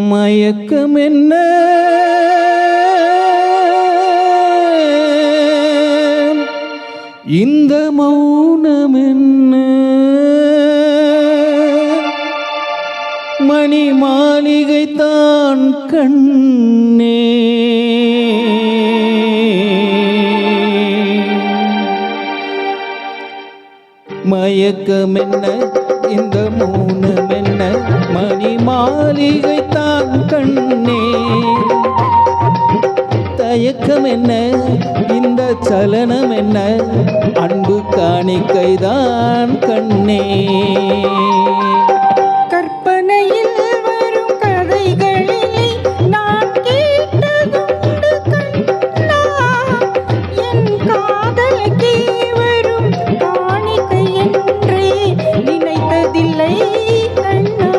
மயக்கம் என்ன இந்த மௌனம் என்ன மணி மாளிகை தான் கண்ணே மயக்கம் என்ன இந்த மௌனம் என்ன மணி மாளிகை தான் கண்ணே தயக்கம் என்ன இந்த சலனம் என்ன அன்பு காணிக்கைதான் கண்ணே கற்பனையில் வரும் கதைகளிலே நான் கேட்டதுண்டு கண்ணா என் காதலுக்கே வரும் காணிக்கை என்றே நினைத்ததில்லை கண்ணா.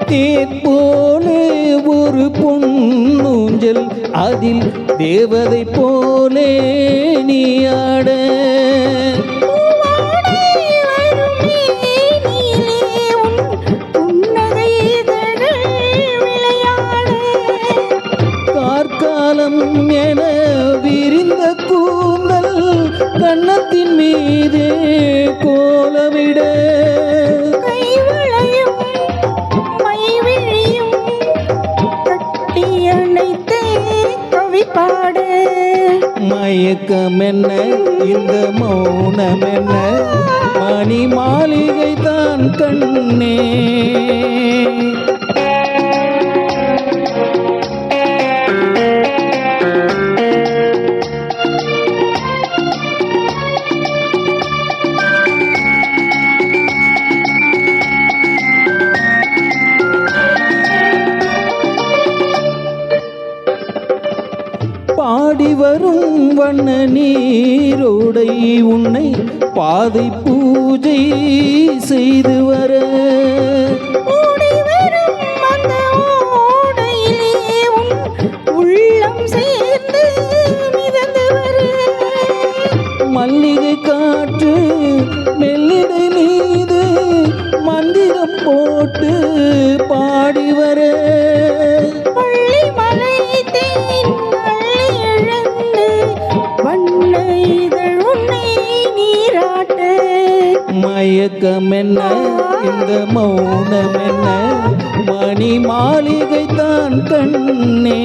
தேன் போலே ஒரு பொன்னூஞ்சல் அதில் தேவதை போலே நீ ஆட கார்காலம் என விரிந்த கூந்தல் கன்னத்தின் மீதே கோலமிட மயக்கம் என்ன இந்த மௌனம் என்ன மணி மாளிகை தான் கண்ணே பாடி வரும் வண்ண நீரோடை உன்னை பாதை பூஜை செய்து வர உள்ளம் சேர்ந்து மிதந்து வர மல்லிகை காற்று மெல்லிடை மீது மந்திரம் போட்டு பாடி வர மயக்கம் என்ன இந்த மௌனம் என்ன மணி மாளிகை தான் கண்ணே.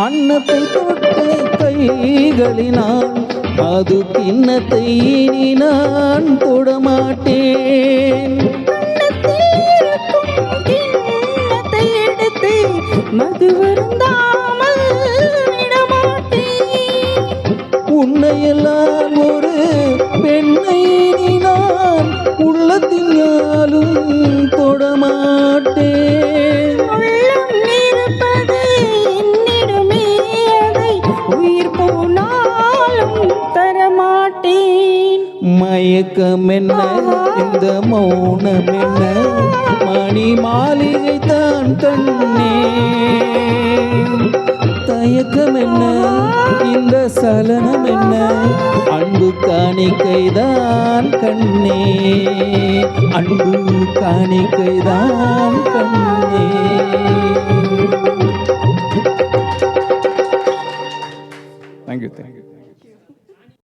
அன்னத்தை தொட்டு கைகளினால் அது கிண்ணத்தை இனி நான் தொடமாட்டேன் எடுத்து மது வருந்தாமல் விடமாட்டேன் உன்னையெல்லாம் ஒரு பெண்ணை நான் உள்ளத்தினாலும் தொடமாட்டேன் மயக்கம் என்ன இந்த மௌனம் என்ன மணி மாளிகை தான் கண்ணே தயக்கம் என்ன இந்த சலனம் என்ன அன்பு காணிக்கைதான் கண்ணே அன்பு காணிக்கைதான் கண்ணே. Thank you.